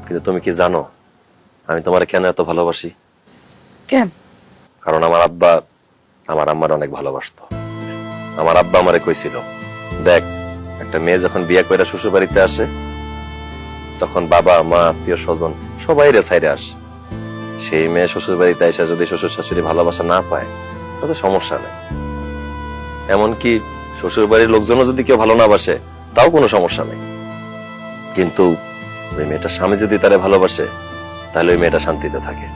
কিন্তু তুমি কি জানো আমি তোমার কেন এত ভালোবাসি? কেন? কারণ আমার আব্বা আমার আম্মার অনেক ভালোবাসতো। আমার আব্বা আমারে কইছিল, দেখ একটা মেয়ে যখন বিয়ে করে শ্বশুর বাড়িতে আসে তখন বাবা মা আত্মীয় স্বজন সবাই রে সাইরে আসে। সেই মেয়ে শ্বশুর বাড়িতে এসে যদি শ্বশুর শাশুড়ি ভালোবাসা না পায় তাতে সমস্যা নেই। এমনকি শ্বশুর বাড়ির লোকজনও যদি কেউ ভালো না বাসে তাও কোনো সমস্যা নেই। কিন্তু ওই মেয়েটা স্বামী যদি তারে ভালোবাসে তাহলে ওই মেয়েটা শান্তিতে থাকে।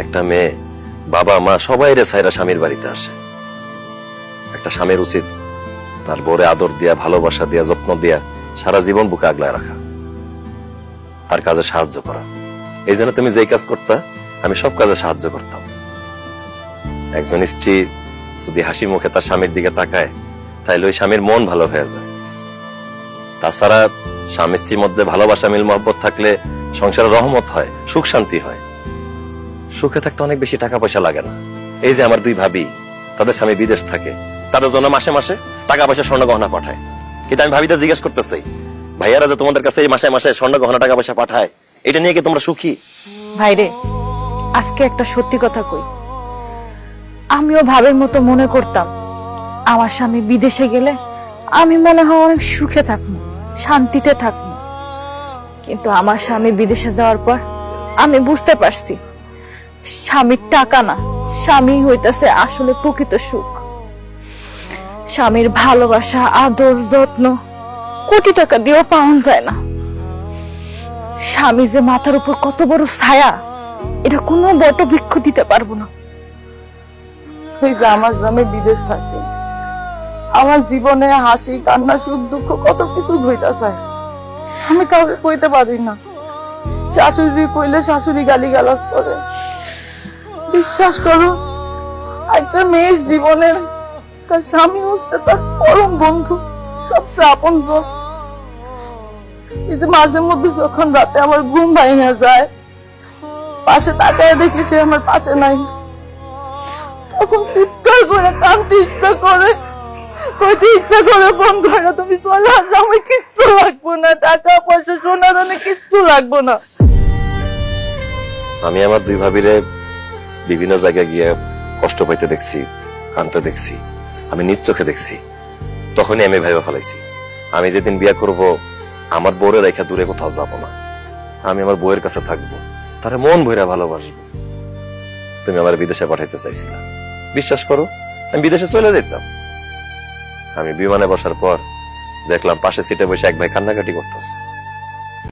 একটা মেয়ে বাবা মা সবাই রে সাইরা স্বামীর বাড়িতে আসে। একটা স্বামীর উচিত তার বউরে আদর দিয়া, ভালোবাসা দিয়া, যত্ন দিয়া সারা জীবন বুকে আগলায় রাখা, তার কাজে সাহায্য করা। এই জন্য তুমি যেই কাজ করতা আমি সব কাজে সাহায্য করতাম। একজন স্ত্রী যদি হাসি মুখে তার স্বামীর দিকে তাকায় তাহলে ওই স্বামীর মন ভালো হয়ে যায়। তাছাড়া স্বামী স্ত্রীর মধ্যে ভালোবাসা, মিল মহব্বত থাকলে সংসারে রহমত হয়, সুখ শান্তি হয়। সুখে থাকতে অনেক বেশি টাকা পয়সা লাগে না। এই যে আমার দুই ভাবি, তাদের স্বামী বিদেশ থাকে, তাদের জন্য মাসে মাসে টাকা পয়সা স্বর্ণ গহনা পাঠায়। কিন্তু আমি ভাবিতে জিজ্ঞেস করতে চাই, ভাইয়ারা যে তোমাদের কাছে এই মাসে মাসে স্বর্ণ গহনা টাকা পয়সা পাঠায়, এটা নিয়ে কি তোমরা সুখী? ভাইরে, আজকে একটা সত্যি কথা কই, আমিও ভাবের মতো মনে করতাম আমার স্বামী বিদেশে গেলে আমি মনে হয় অনেক সুখে থাকবো, শান্তিতে থাকবো। কিন্তু আমার স্বামী বিদেশে যাওয়ার পর আমি বুঝতে পারছি স্বামীর টাকা না, স্বামী হইতেছে আসলে প্রকৃত সুখ। স্বামীর ভালোবাসা, আদর, যত্ন কোটি টাকা দিয়েও পাওয়া যায় না। স্বামী যে মাথার উপর কত বড় ছায়া, এটা কোনো বটবৃক্ষ দিতে পারবো না। এই যে আমার স্বামী বিদেশ থাকে, আমার জীবনে হাসি কান্না সুখ দুঃখ কত কিছু ধইটা যায়, আমি কাউকে কইতে পারি না। শাশুড়ি কইলে শাশুড়ি গালি গালাজ করে। বিশ্বাস করো, একটা মেয়ের জীবনে তার স্বামী হচ্ছে তার পরম বন্ধু, সবচেয়ে আপনজন। এই যে মাঝে মধ্যে যখন রাতে আমার ঘুম ভাঙা যায়, পাশে তাকায় দেখি সে আমার পাশে নাই, তখন চিৎকার করে কাঁদতে ইচ্ছা করে, কইতে ইচ্ছা করে, ফোন করে তুমি চলে আসো, আমার কিচ্ছু লাগবো না, টাকা পয়সা সোনা দানে কিচ্ছু লাগবো না। আমি আমার দুই ভাবিরে বিভিন্ন জায়গায় গিয়ে কষ্ট পাইতে দেখছি, কাঁদতে দেখছি, আমি নিজ চোখে দেখছি। তখনই আমি ভেবে ফেলাইছি আমি যেদিন বিয়ে করব আমার বউরে রেখা দূরে কোথাও যাব না, আমি আমার বউয়ের কাছে থাকবো, তারে মন ভইরা ভালোবাসবো। তুমি আমার বিদেশে পাঠাইতে চাইছিলা, বিশ্বাস করো আমি বিদেশে চলে যেতাম। আমি বিমানে বসার পর দেখলাম পাশে সিটে বসে এক ভাই কান্নাকাটি করতেছে।